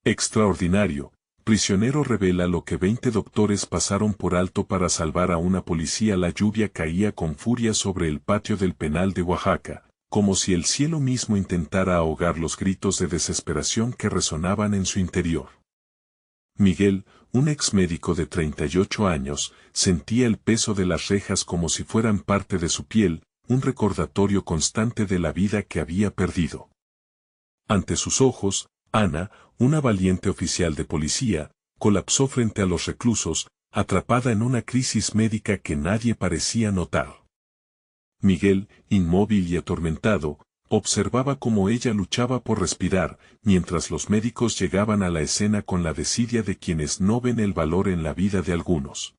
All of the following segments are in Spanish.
Extraordinario. Prisionero revela lo que 20 doctores pasaron por alto para salvar a una policía. La lluvia caía con furia sobre el patio del penal de Oaxaca, como si el cielo mismo intentara ahogar los gritos de desesperación que resonaban en su interior. Miguel, un ex médico de 38 años, sentía el peso de las rejas como si fueran parte de su piel, un recordatorio constante de la vida que había perdido. Ante sus ojos, Ana, una valiente oficial de policía, colapsó frente a los reclusos, atrapada en una crisis médica que nadie parecía notar. Miguel, inmóvil y atormentado, observaba cómo ella luchaba por respirar, mientras los médicos llegaban a la escena con la desidia de quienes no ven el valor en la vida de algunos.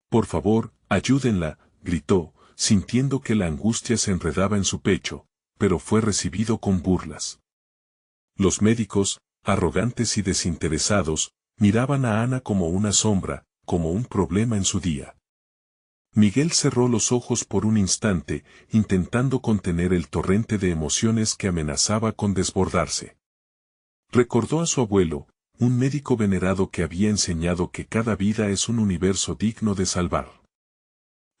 «Por favor, ayúdenla», gritó, sintiendo que la angustia se enredaba en su pecho, pero fue recibido con burlas. Los médicos, arrogantes y desinteresados, miraban a Ana como una sombra, como un problema en su día. Miguel cerró los ojos por un instante, intentando contener el torrente de emociones que amenazaba con desbordarse. Recordó a su abuelo, un médico venerado que había enseñado que cada vida es un universo digno de salvar.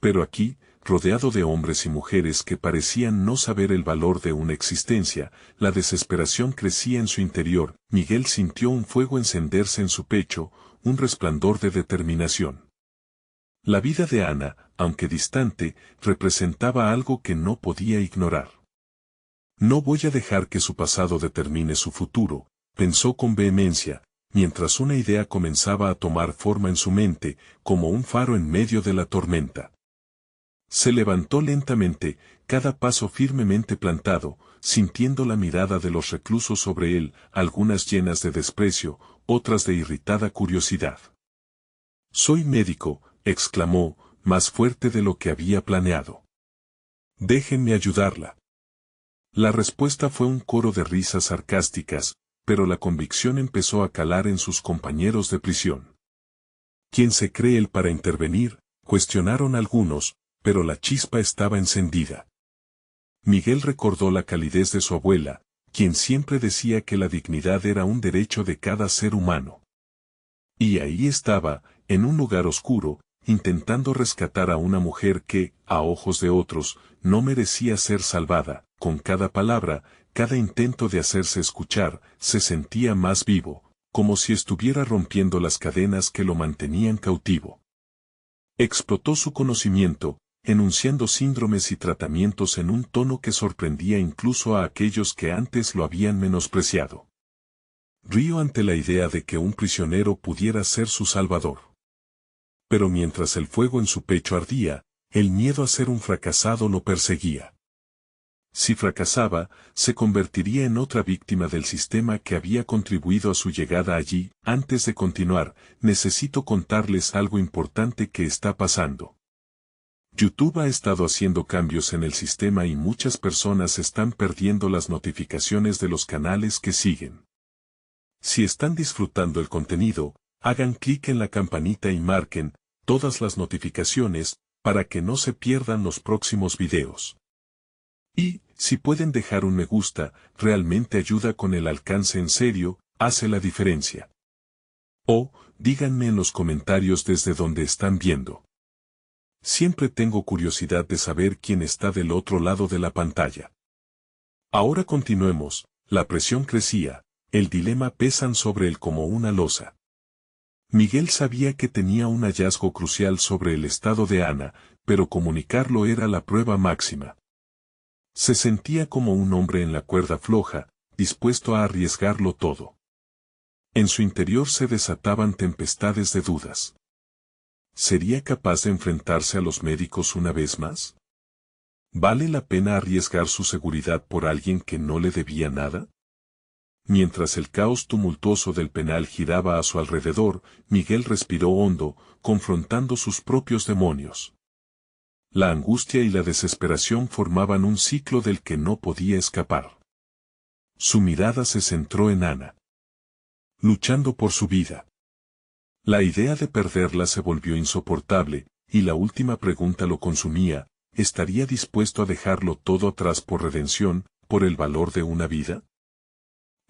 Pero aquí, rodeado de hombres y mujeres que parecían no saber el valor de una existencia, la desesperación crecía en su interior. Miguel sintió un fuego encenderse en su pecho, un resplandor de determinación. La vida de Ana, aunque distante, representaba algo que no podía ignorar. «No voy a dejar que su pasado determine su futuro», pensó con vehemencia, mientras una idea comenzaba a tomar forma en su mente, como un faro en medio de la tormenta. Se levantó lentamente, cada paso firmemente plantado, sintiendo la mirada de los reclusos sobre él, algunas llenas de desprecio, otras de irritada curiosidad. «Soy médico», exclamó, más fuerte de lo que había planeado. «Déjenme ayudarla». La respuesta fue un coro de risas sarcásticas, pero la convicción empezó a calar en sus compañeros de prisión. «¿Quién se cree él para intervenir?», cuestionaron algunos, pero la chispa estaba encendida. Miguel recordó la calidez de su abuela, quien siempre decía que la dignidad era un derecho de cada ser humano. Y ahí estaba, en un lugar oscuro, intentando rescatar a una mujer que, a ojos de otros, no merecía ser salvada. Con cada palabra, cada intento de hacerse escuchar, se sentía más vivo, como si estuviera rompiendo las cadenas que lo mantenían cautivo. Explotó su conocimiento, enunciando síndromes y tratamientos en un tono que sorprendía incluso a aquellos que antes lo habían menospreciado. Rió ante la idea de que un prisionero pudiera ser su salvador. Pero mientras el fuego en su pecho ardía, el miedo a ser un fracasado lo perseguía. Si fracasaba, se convertiría en otra víctima del sistema que había contribuido a su llegada allí. Antes de continuar, necesito contarles algo importante que está pasando. YouTube ha estado haciendo cambios en el sistema y muchas personas están perdiendo las notificaciones de los canales que siguen. Si están disfrutando el contenido, hagan clic en la campanita y marquen todas las notificaciones para que no se pierdan los próximos videos. Y, si pueden dejar un me gusta, realmente ayuda con el alcance. En serio, hace la diferencia. O, díganme en los comentarios desde donde están viendo. Siempre tengo curiosidad de saber quién está del otro lado de la pantalla. Ahora continuemos. La presión crecía, el dilema pesan sobre él como una losa. Miguel sabía que tenía un hallazgo crucial sobre el estado de Ana, pero comunicarlo era la prueba máxima. Se sentía como un hombre en la cuerda floja, dispuesto a arriesgarlo todo. En su interior se desataban tempestades de dudas. ¿Sería capaz de enfrentarse a los médicos una vez más? ¿Vale la pena arriesgar su seguridad por alguien que no le debía nada? Mientras el caos tumultuoso del penal giraba a su alrededor, Miguel respiró hondo, confrontando sus propios demonios. La angustia y la desesperación formaban un ciclo del que no podía escapar. Su mirada se centró en Ana, luchando por su vida. La idea de perderla se volvió insoportable, y la última pregunta lo consumía: ¿estaría dispuesto a dejarlo todo atrás por redención, por el valor de una vida?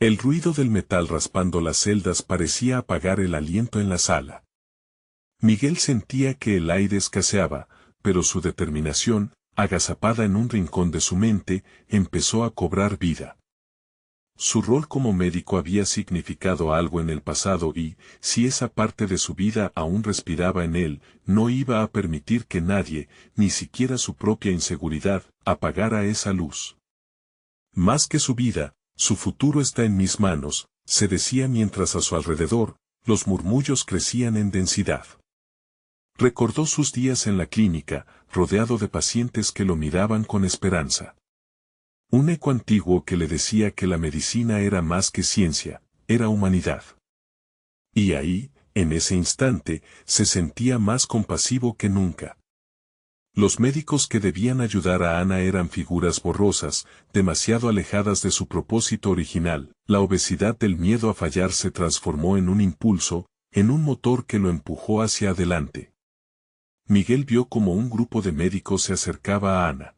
El ruido del metal raspando las celdas parecía apagar el aliento en la sala. Miguel sentía que el aire escaseaba, pero su determinación, agazapada en un rincón de su mente, empezó a cobrar vida. Su rol como médico había significado algo en el pasado y, si esa parte de su vida aún respiraba en él, no iba a permitir que nadie, ni siquiera su propia inseguridad, apagara esa luz. Más que su vida, su futuro está en mis manos, se decía mientras a su alrededor, los murmullos crecían en densidad. Recordó sus días en la clínica, rodeado de pacientes que lo miraban con esperanza. Un eco antiguo que le decía que la medicina era más que ciencia, era humanidad. Y ahí, en ese instante, se sentía más compasivo que nunca. Los médicos que debían ayudar a Ana eran figuras borrosas, demasiado alejadas de su propósito original. La obesidad del miedo a fallar se transformó en un impulso, en un motor que lo empujó hacia adelante. Miguel vio como un grupo de médicos se acercaba a Ana.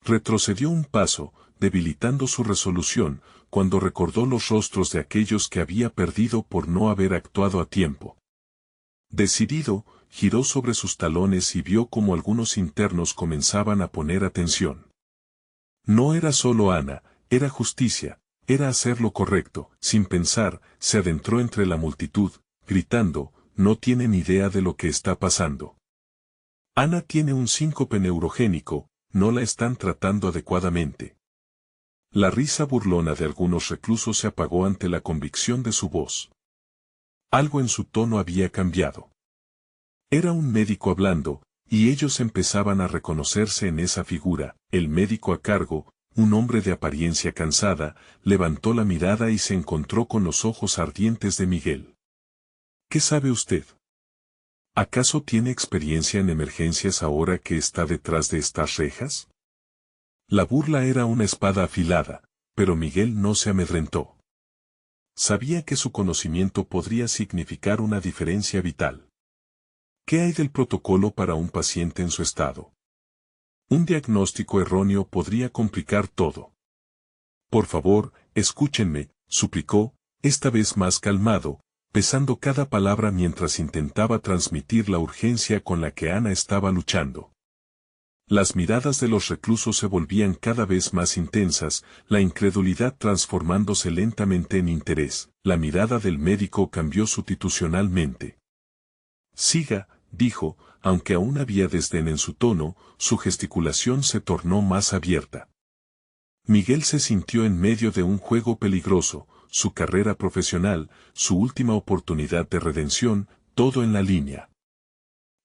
Retrocedió un paso, debilitando su resolución, cuando recordó los rostros de aquellos que había perdido por no haber actuado a tiempo. Decidido, giró sobre sus talones y vio como algunos internos comenzaban a poner atención. No era solo Ana, era justicia, era hacer lo correcto. Sin pensar, se adentró entre la multitud, gritando, no tienen idea de lo que está pasando. Ana tiene un síncope neurogénico, no la están tratando adecuadamente. La risa burlona de algunos reclusos se apagó ante la convicción de su voz. Algo en su tono había cambiado. Era un médico hablando, y ellos empezaban a reconocerse en esa figura. El médico a cargo, un hombre de apariencia cansada, levantó la mirada y se encontró con los ojos ardientes de Miguel. ¿Qué sabe usted? ¿Acaso tiene experiencia en emergencias ahora que está detrás de estas rejas? La burla era una espada afilada, pero Miguel no se amedrentó. Sabía que su conocimiento podría significar una diferencia vital. ¿Qué hay del protocolo para un paciente en su estado? Un diagnóstico erróneo podría complicar todo. Por favor, escúchenme, suplicó, esta vez más calmado, pesando cada palabra mientras intentaba transmitir la urgencia con la que Ana estaba luchando. Las miradas de los reclusos se volvían cada vez más intensas, la incredulidad transformándose lentamente en interés. La mirada del médico cambió sustitucionalmente. Siga, dijo, aunque aún había desdén en su tono, su gesticulación se tornó más abierta. Miguel se sintió en medio de un juego peligroso, su carrera profesional, su última oportunidad de redención, todo en la línea.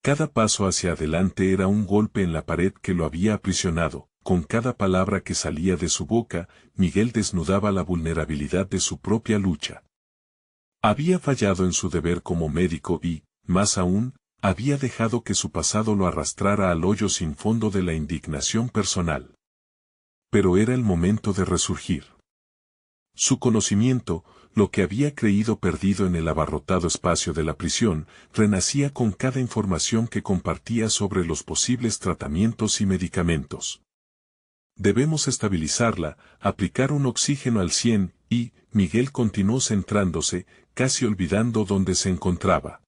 Cada paso hacia adelante era un golpe en la pared que lo había aprisionado. Con cada palabra que salía de su boca, Miguel desnudaba la vulnerabilidad de su propia lucha. Había fallado en su deber como médico y, más aún, había dejado que su pasado lo arrastrara al hoyo sin fondo de la indignación personal. Pero era el momento de resurgir. Su conocimiento, lo que había creído perdido en el abarrotado espacio de la prisión, renacía con cada información que compartía sobre los posibles tratamientos y medicamentos. Debemos estabilizarla, aplicar un oxígeno al 100, y, Miguel continuó centrándose, casi olvidando dónde se encontraba.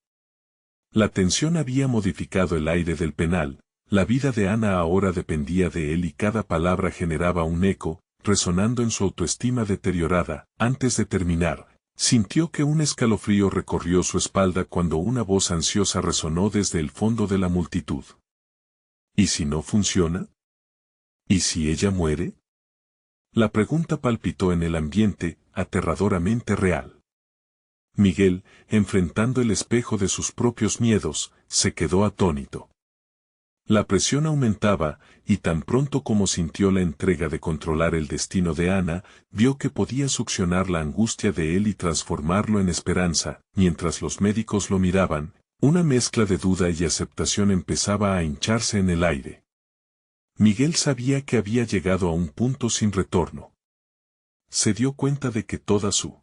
La tensión había modificado el aire del penal, la vida de Ana ahora dependía de él y cada palabra generaba un eco, resonando en su autoestima deteriorada. Antes de terminar, sintió que un escalofrío recorrió su espalda cuando una voz ansiosa resonó desde el fondo de la multitud. ¿Y si no funciona? ¿Y si ella muere? La pregunta palpitó en el ambiente, aterradoramente real. Miguel, enfrentando el espejo de sus propios miedos, se quedó atónito. La presión aumentaba, y tan pronto como sintió la entrega de controlar el destino de Ana, vio que podía succionar la angustia de él y transformarlo en esperanza. Mientras los médicos lo miraban, una mezcla de duda y aceptación empezaba a hincharse en el aire. Miguel sabía que había llegado a un punto sin retorno. Se dio cuenta de que toda su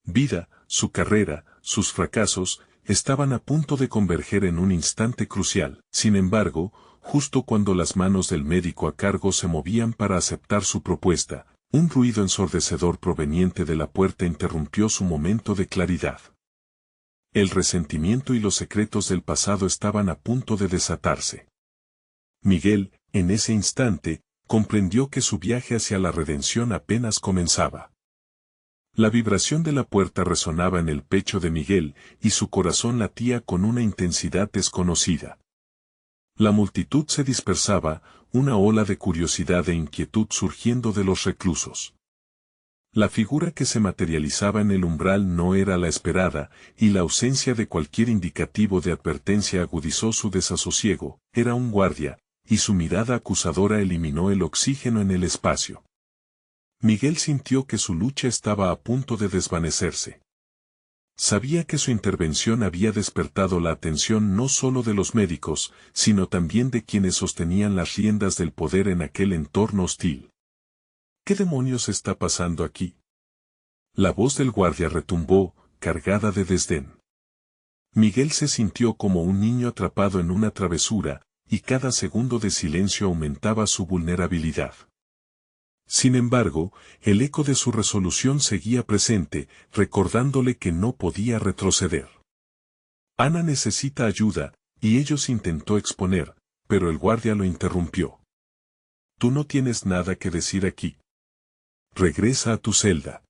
vida, su carrera, sus fracasos, estaban a punto de converger en un instante crucial. Sin embargo, justo cuando las manos del médico a cargo se movían para aceptar su propuesta, Un ruido ensordecedor proveniente de la puerta interrumpió su momento de claridad. El resentimiento y los secretos del pasado estaban a punto de desatarse. Miguel, en ese instante, comprendió que su viaje hacia la redención apenas comenzaba. La vibración de la puerta resonaba en el pecho de Miguel, y su corazón latía con una intensidad desconocida. La multitud se dispersaba, una ola de curiosidad e inquietud surgiendo de los reclusos. La figura que se materializaba en el umbral no era la esperada, y la ausencia de cualquier indicativo de advertencia agudizó su desasosiego. Era un guardia, y su mirada acusadora eliminó el oxígeno en el espacio. Miguel sintió que su lucha estaba a punto de desvanecerse. Sabía que su intervención había despertado la atención no solo de los médicos, sino también de quienes sostenían las riendas del poder en aquel entorno hostil. ¿Qué demonios está pasando aquí? La voz del guardia retumbó, cargada de desdén. Miguel se sintió como un niño atrapado en una travesura, y cada segundo de silencio aumentaba su vulnerabilidad. Sin embargo, el eco de su resolución seguía presente, recordándole que no podía retroceder. Ana necesita ayuda, y ellos intentó exponer, pero el guardia lo interrumpió. Tú no tienes nada que decir aquí. Regresa a tu celda.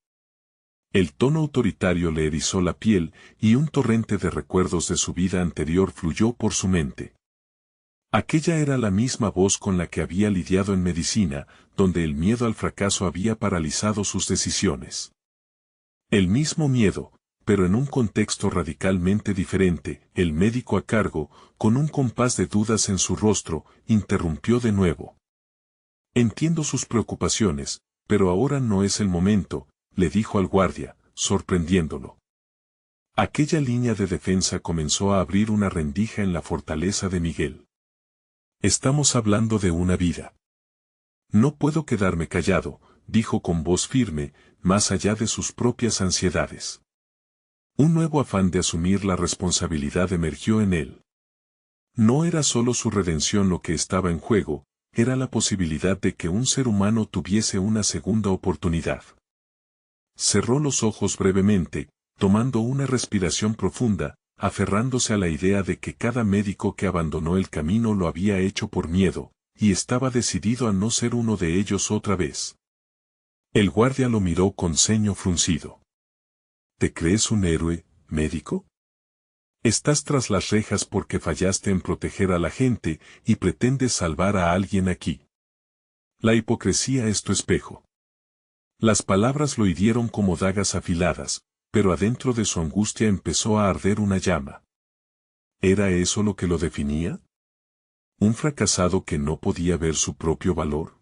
El tono autoritario le erizó la piel, y un torrente de recuerdos de su vida anterior fluyó por su mente. Aquella era la misma voz con la que había lidiado en medicina, donde el miedo al fracaso había paralizado sus decisiones. El mismo miedo, pero en un contexto radicalmente diferente. El médico a cargo, con un compás de dudas en su rostro, interrumpió de nuevo. Entiendo sus preocupaciones, pero ahora no es el momento, le dijo al guardia, sorprendiéndolo. Aquella línea de defensa comenzó a abrir una rendija en la fortaleza de Miguel. Estamos hablando de una vida. No puedo quedarme callado, dijo con voz firme, más allá de sus propias ansiedades. Un nuevo afán de asumir la responsabilidad emergió en él. No era solo su redención lo que estaba en juego, era la posibilidad de que un ser humano tuviese una segunda oportunidad. Cerró los ojos brevemente, tomando una respiración profunda, aferrándose a la idea de que cada médico que abandonó el camino lo había hecho por miedo, y estaba decidido a no ser uno de ellos otra vez. El guardia lo miró con ceño fruncido. ¿Te crees un héroe, médico? Estás tras las rejas porque fallaste en proteger a la gente y pretendes salvar a alguien aquí. La hipocresía es tu espejo. Las palabras lo hirieron como dagas afiladas, pero adentro de su angustia empezó a arder una llama. ¿Era eso lo que lo definía? ¿Un fracasado que no podía ver su propio valor?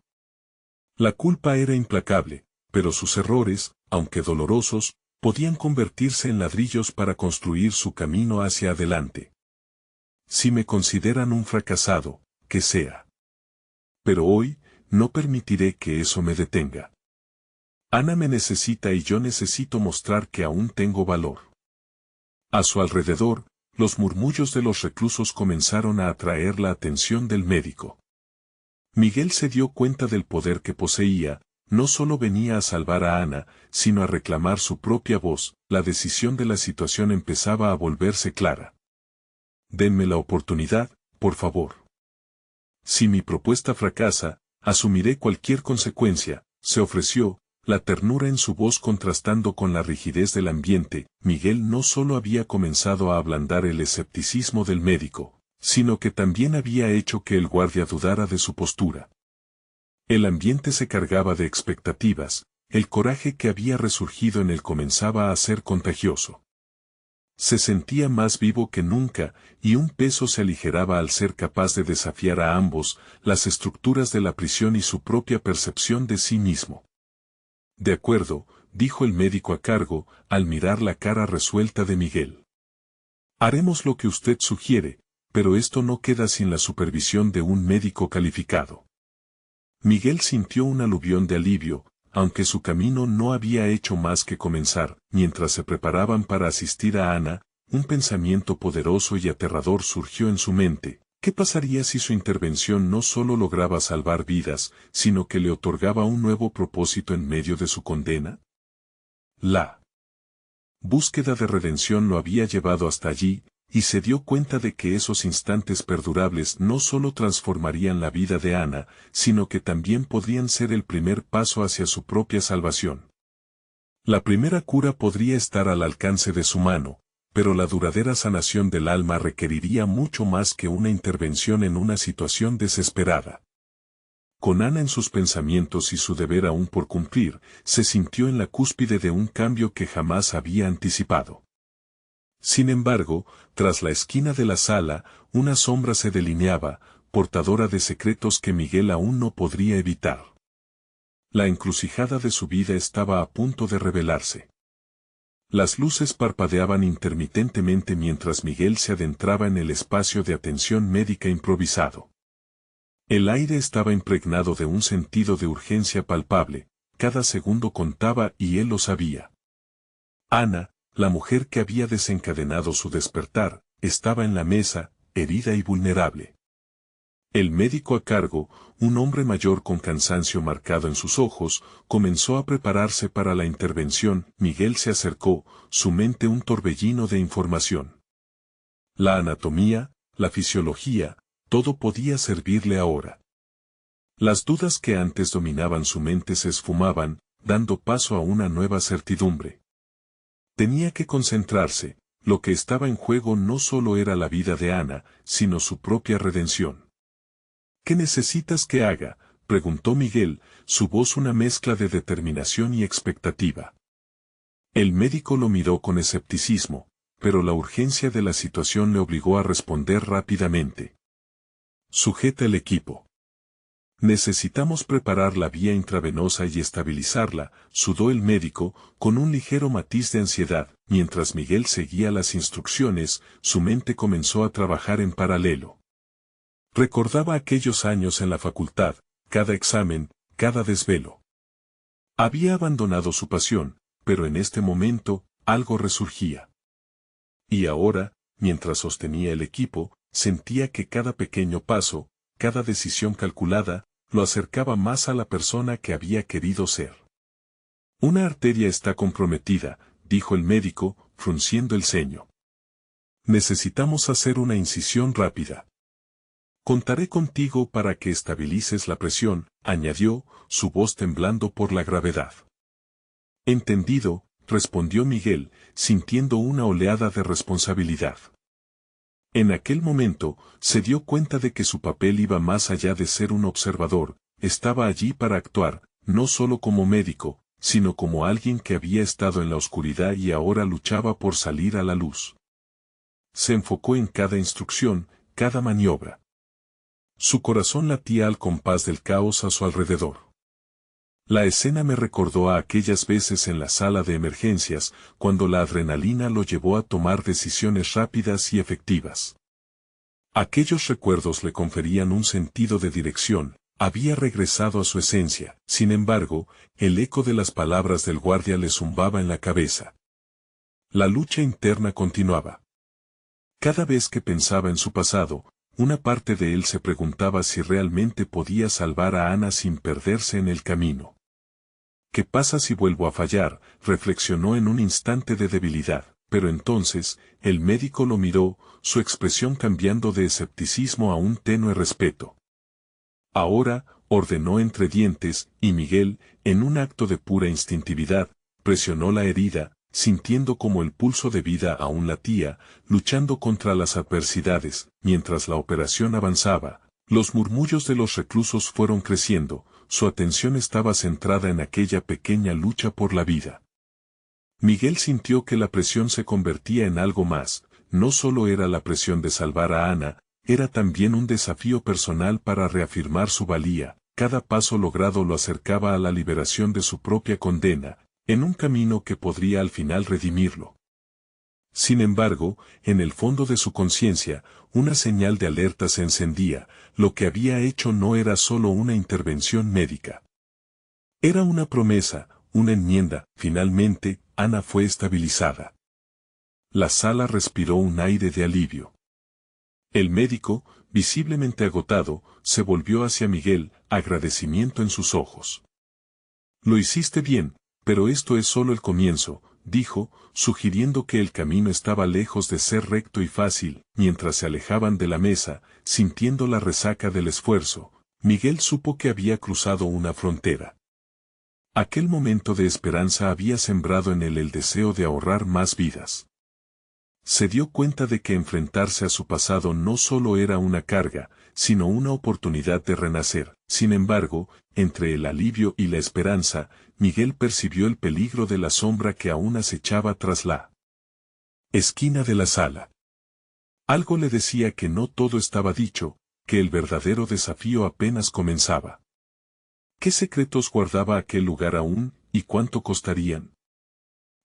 La culpa era implacable, pero sus errores, aunque dolorosos, podían convertirse en ladrillos para construir su camino hacia adelante. Si me consideran un fracasado, que sea. Pero hoy, no permitiré que eso me detenga. Ana me necesita y yo necesito mostrar que aún tengo valor. A su alrededor, los murmullos de los reclusos comenzaron a atraer la atención del médico. Miguel se dio cuenta del poder que poseía, no solo venía a salvar a Ana, sino a reclamar su propia voz. La decisión de la situación empezaba a volverse clara. Denme la oportunidad, por favor. Si mi propuesta fracasa, asumiré cualquier consecuencia, se ofreció, la ternura en su voz contrastando con la rigidez del ambiente. Miguel no solo había comenzado a ablandar el escepticismo del médico, sino que también había hecho que el guardia dudara de su postura. El ambiente se cargaba de expectativas, el coraje que había resurgido en él comenzaba a ser contagioso. Se sentía más vivo que nunca, y un peso se aligeraba al ser capaz de desafiar a ambos, las estructuras de la prisión y su propia percepción de sí mismo. De acuerdo, dijo el médico a cargo, al mirar la cara resuelta de Miguel. Haremos lo que usted sugiere, pero esto no queda sin la supervisión de un médico calificado. Miguel sintió un aluvión de alivio, aunque su camino no había hecho más que comenzar. Mientras se preparaban para asistir a Ana, un pensamiento poderoso y aterrador surgió en su mente. ¿Qué pasaría si su intervención no solo lograba salvar vidas, sino que le otorgaba un nuevo propósito en medio de su condena? La búsqueda de redención lo había llevado hasta allí, y se dio cuenta de que esos instantes perdurables no solo transformarían la vida de Ana, sino que también podrían ser el primer paso hacia su propia salvación. La primera cura podría estar al alcance de su mano, pero la duradera sanación del alma requeriría mucho más que una intervención en una situación desesperada. Con Ana en sus pensamientos y su deber aún por cumplir, se sintió en la cúspide de un cambio que jamás había anticipado. Sin embargo, tras la esquina de la sala, una sombra se delineaba, portadora de secretos que Miguel aún no podría evitar. La encrucijada de su vida estaba a punto de revelarse. Las luces parpadeaban intermitentemente mientras Miguel se adentraba en el espacio de atención médica improvisado. El aire estaba impregnado de un sentido de urgencia palpable, cada segundo contaba y él lo sabía. Ana, la mujer que había desencadenado su despertar, estaba en la mesa, herida y vulnerable. El médico a cargo, un hombre mayor con cansancio marcado en sus ojos, comenzó a prepararse para la intervención. Miguel se acercó, su mente un torbellino de información. La anatomía, la fisiología, todo podía servirle ahora. Las dudas que antes dominaban su mente se esfumaban, dando paso a una nueva certidumbre. Tenía que concentrarse, lo que estaba en juego no solo era la vida de Ana, sino su propia redención. ¿Qué necesitas que haga?, preguntó Miguel, su voz una mezcla de determinación y expectativa. El médico lo miró con escepticismo, pero la urgencia de la situación le obligó a responder rápidamente. Sujeta el equipo. Necesitamos preparar la vía intravenosa y estabilizarla, sudó el médico, con un ligero matiz de ansiedad. Mientras Miguel seguía las instrucciones, su mente comenzó a trabajar en paralelo. Recordaba aquellos años en la facultad, cada examen, cada desvelo. Había abandonado su pasión, pero en este momento, algo resurgía. Y ahora, mientras sostenía el equipo, sentía que cada pequeño paso, cada decisión calculada, lo acercaba más a la persona que había querido ser. Una arteria está comprometida, dijo el médico, frunciendo el ceño. Necesitamos hacer una incisión rápida. Contaré contigo para que estabilices la presión, añadió, su voz temblando por la gravedad. Entendido, respondió Miguel, sintiendo una oleada de responsabilidad. En aquel momento, se dio cuenta de que su papel iba más allá de ser un observador, estaba allí para actuar, no solo como médico, sino como alguien que había estado en la oscuridad y ahora luchaba por salir a la luz. Se enfocó en cada instrucción, cada maniobra. Su corazón latía al compás del caos a su alrededor. La escena me recordó a aquellas veces en la sala de emergencias, cuando la adrenalina lo llevó a tomar decisiones rápidas y efectivas. Aquellos recuerdos le conferían un sentido de dirección, había regresado a su esencia, sin embargo, el eco de las palabras del guardia le zumbaba en la cabeza. La lucha interna continuaba. Cada vez que pensaba en su pasado, una parte de él se preguntaba si realmente podía salvar a Ana sin perderse en el camino. ¿Qué pasa si vuelvo a fallar?, reflexionó en un instante de debilidad, pero entonces, el médico lo miró, su expresión cambiando de escepticismo a un tenue respeto. Ahora, ordenó entre dientes, y Miguel, en un acto de pura instintividad, presionó la herida, sintiendo como el pulso de vida aún latía, luchando contra las adversidades. Mientras la operación avanzaba, los murmullos de los reclusos fueron creciendo, su atención estaba centrada en aquella pequeña lucha por la vida. Miguel sintió que la presión se convertía en algo más, no solo era la presión de salvar a Ana, era también un desafío personal para reafirmar su valía. Cada paso logrado lo acercaba a la liberación de su propia condena, en un camino que podría al final redimirlo. Sin embargo, en el fondo de su conciencia, una señal de alerta se encendía, lo que había hecho no era solo una intervención médica. Era una promesa, una enmienda. Finalmente, Ana fue estabilizada. La sala respiró un aire de alivio. El médico, visiblemente agotado, se volvió hacia Miguel, agradecimiento en sus ojos. Lo hiciste bien, pero esto es solo el comienzo, dijo, sugiriendo que el camino estaba lejos de ser recto y fácil. Mientras se alejaban de la mesa, sintiendo la resaca del esfuerzo, Miguel supo que había cruzado una frontera. Aquel momento de esperanza había sembrado en él el deseo de ahorrar más vidas. Se dio cuenta de que enfrentarse a su pasado no solo era una carga, sino una oportunidad de renacer. Sin embargo, entre el alivio y la esperanza, Miguel percibió el peligro de la sombra que aún acechaba tras la esquina de la sala. Algo le decía que no todo estaba dicho, que el verdadero desafío apenas comenzaba. ¿Qué secretos guardaba aquel lugar aún, y cuánto costarían?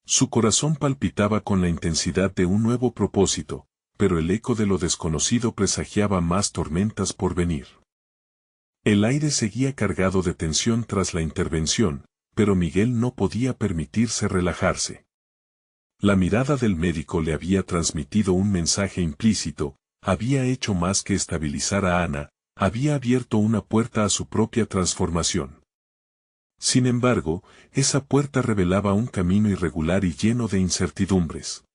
Su corazón palpitaba con la intensidad de un nuevo propósito, pero el eco de lo desconocido presagiaba más tormentas por venir. El aire seguía cargado de tensión tras la intervención, pero Miguel no podía permitirse relajarse. La mirada del médico le había transmitido un mensaje implícito, había hecho más que estabilizar a Ana, había abierto una puerta a su propia transformación. Sin embargo, esa puerta revelaba un camino irregular y lleno de incertidumbres.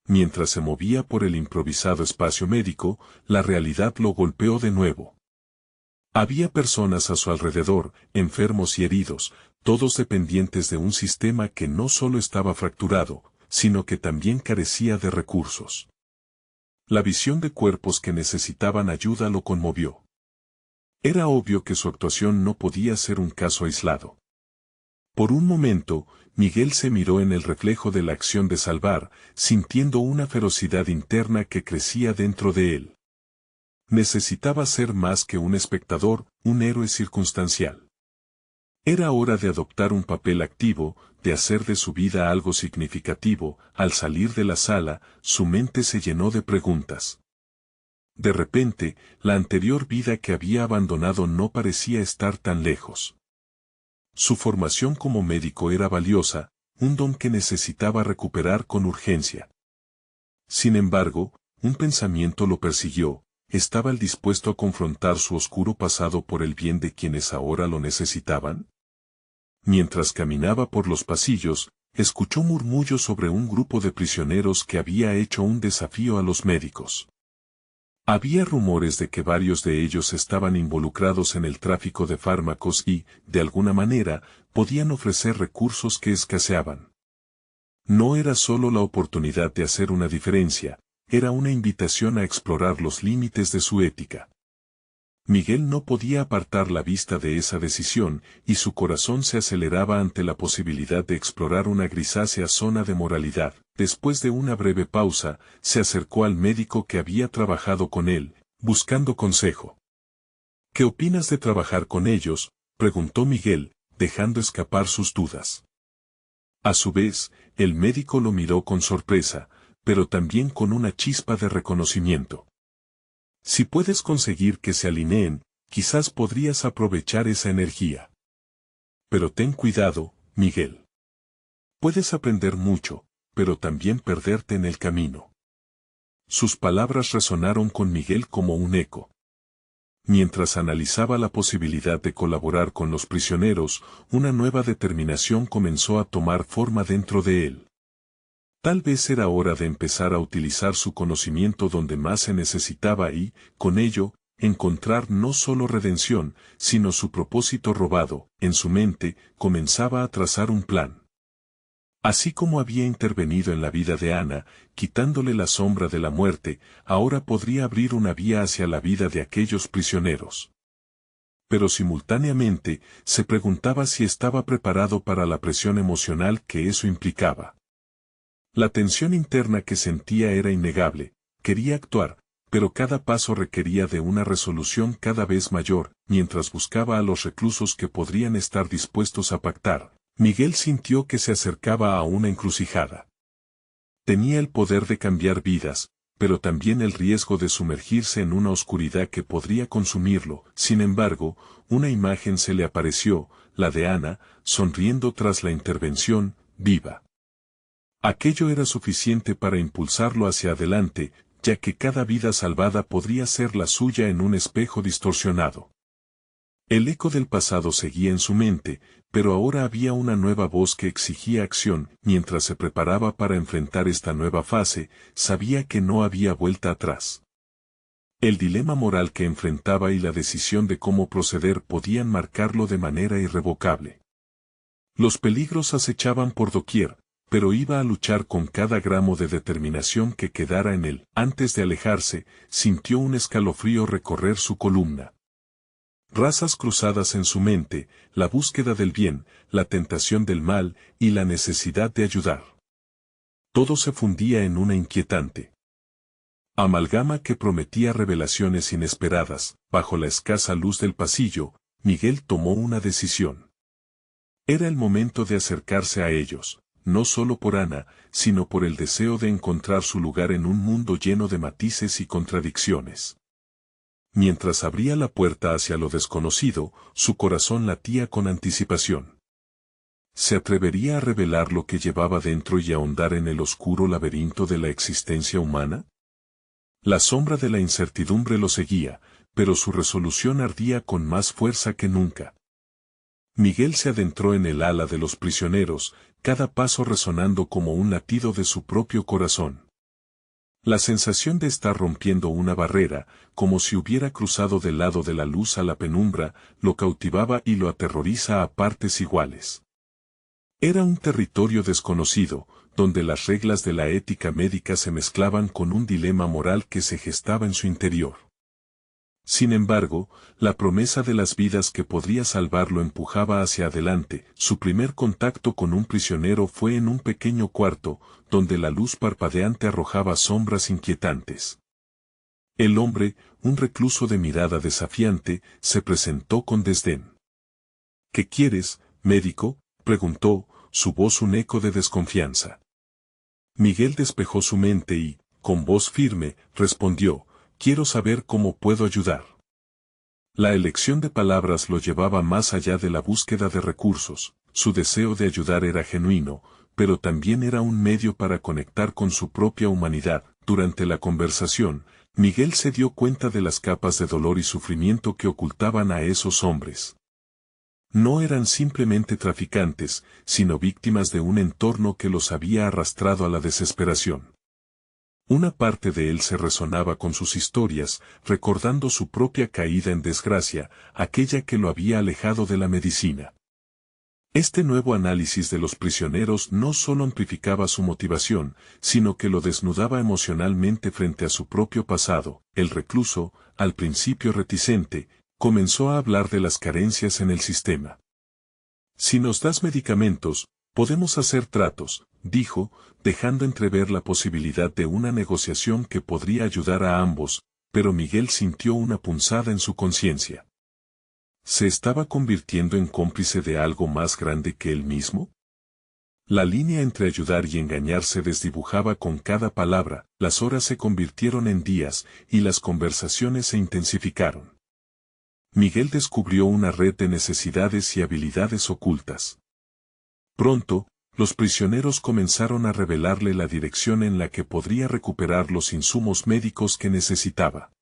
Mientras se movía por el improvisado espacio médico, la realidad lo golpeó de nuevo. Había personas a su alrededor, enfermos y heridos, todos dependientes de un sistema que no solo estaba fracturado, sino que también carecía de recursos. La visión de cuerpos que necesitaban ayuda lo conmovió. Era obvio que su actuación no podía ser un caso aislado. Por un momento, Miguel se miró en el reflejo de la acción de salvar, sintiendo una ferocidad interna que crecía dentro de él. Necesitaba ser más que un espectador, un héroe circunstancial. Era hora de adoptar un papel activo, de hacer de su vida algo significativo. Al salir de la sala, su mente se llenó de preguntas. De repente, la anterior vida que había abandonado no parecía estar tan lejos. Su formación como médico era valiosa, un don que necesitaba recuperar con urgencia. Sin embargo, un pensamiento lo persiguió. ¿Estaba él dispuesto a confrontar su oscuro pasado por el bien de quienes ahora lo necesitaban? Mientras caminaba por los pasillos, escuchó murmullos sobre un grupo de prisioneros que había hecho un desafío a los médicos. Había rumores de que varios de ellos estaban involucrados en el tráfico de fármacos y, de alguna manera, podían ofrecer recursos que escaseaban. No era solo la oportunidad de hacer una diferencia, era una invitación a explorar los límites de su ética. Miguel no podía apartar la vista de esa decisión, y su corazón se aceleraba ante la posibilidad de explorar una grisácea zona de moralidad. Después de una breve pausa, se acercó al médico que había trabajado con él, buscando consejo. ¿Qué opinas de trabajar con ellos?, preguntó Miguel, dejando escapar sus dudas. A su vez, el médico lo miró con sorpresa, pero también con una chispa de reconocimiento. Si puedes conseguir que se alineen, quizás podrías aprovechar esa energía. Pero ten cuidado, Miguel. Puedes aprender mucho, pero también perderte en el camino. Sus palabras resonaron con Miguel como un eco. Mientras analizaba la posibilidad de colaborar con los prisioneros, una nueva determinación comenzó a tomar forma dentro de él. Tal vez era hora de empezar a utilizar su conocimiento donde más se necesitaba y, con ello, encontrar no solo redención, sino su propósito robado. En su mente, comenzaba a trazar un plan. Así como había intervenido en la vida de Ana, quitándole la sombra de la muerte, ahora podría abrir una vía hacia la vida de aquellos prisioneros. Pero simultáneamente, se preguntaba si estaba preparado para la presión emocional que eso implicaba. La tensión interna que sentía era innegable, quería actuar, pero cada paso requería de una resolución cada vez mayor. Mientras buscaba a los reclusos que podrían estar dispuestos a pactar, Miguel sintió que se acercaba a una encrucijada. Tenía el poder de cambiar vidas, pero también el riesgo de sumergirse en una oscuridad que podría consumirlo. Sin embargo, una imagen se le apareció, la de Ana, sonriendo tras la intervención, viva. Aquello era suficiente para impulsarlo hacia adelante. ya que cada vida salvada podría ser la suya en un espejo distorsionado. El eco del pasado seguía en su mente, pero ahora había una nueva voz que exigía acción. Mientras se preparaba para enfrentar esta nueva fase, sabía que no había vuelta atrás. El dilema moral que enfrentaba y la decisión de cómo proceder podían marcarlo de manera irrevocable. Los peligros acechaban por doquier, pero iba a luchar con cada gramo de determinación que quedara en él. Antes de alejarse, sintió un escalofrío recorrer su columna. Razas cruzadas en su mente, la búsqueda del bien, la tentación del mal y la necesidad de ayudar. Todo se fundía en una inquietante amalgama que prometía revelaciones inesperadas. Bajo la escasa luz del pasillo, Miguel tomó una decisión. Era el momento de acercarse a ellos, no solo por Ana, sino por el deseo de encontrar su lugar en un mundo lleno de matices y contradicciones. Mientras abría la puerta hacia lo desconocido, su corazón latía con anticipación. ¿Se atrevería a revelar lo que llevaba dentro y ahondar en el oscuro laberinto de la existencia humana? La sombra de la incertidumbre lo seguía, pero su resolución ardía con más fuerza que nunca. Miguel se adentró en el ala de los prisioneros, cada paso resonando como un latido de su propio corazón. La sensación de estar rompiendo una barrera, como si hubiera cruzado del lado de la luz a la penumbra, lo cautivaba y lo aterroriza a partes iguales. Era un territorio desconocido, donde las reglas de la ética médica se mezclaban con un dilema moral que se gestaba en su interior. Sin embargo, la promesa de las vidas que podría salvar lo empujaba hacia adelante. Su primer contacto con un prisionero fue en un pequeño cuarto, donde la luz parpadeante arrojaba sombras inquietantes. El hombre, un recluso de mirada desafiante, se presentó con desdén. ¿Qué quieres, médico?, preguntó, su voz un eco de desconfianza. Miguel despejó su mente y, con voz firme, respondió: quiero saber cómo puedo ayudar. La elección de palabras lo llevaba más allá de la búsqueda de recursos. Su deseo de ayudar era genuino, pero también era un medio para conectar con su propia humanidad. Durante la conversación, Miguel se dio cuenta de las capas de dolor y sufrimiento que ocultaban a esos hombres. No eran simplemente traficantes, sino víctimas de un entorno que los había arrastrado a la desesperación. Una parte de él se resonaba con sus historias, recordando su propia caída en desgracia, aquella que lo había alejado de la medicina. Este nuevo análisis de los prisioneros no solo amplificaba su motivación, sino que lo desnudaba emocionalmente frente a su propio pasado. El recluso, al principio reticente, comenzó a hablar de las carencias en el sistema. Si nos das medicamentos, podemos hacer tratos, dijo, dejando entrever la posibilidad de una negociación que podría ayudar a ambos, pero Miguel sintió una punzada en su conciencia. ¿Se estaba convirtiendo en cómplice de algo más grande que él mismo? La línea entre ayudar y engañar se desdibujaba con cada palabra. Las horas se convirtieron en días, y las conversaciones se intensificaron. Miguel descubrió una red de necesidades y habilidades ocultas. Pronto, los prisioneros comenzaron a revelarle la dirección en la que podría recuperar los insumos médicos que necesitaba.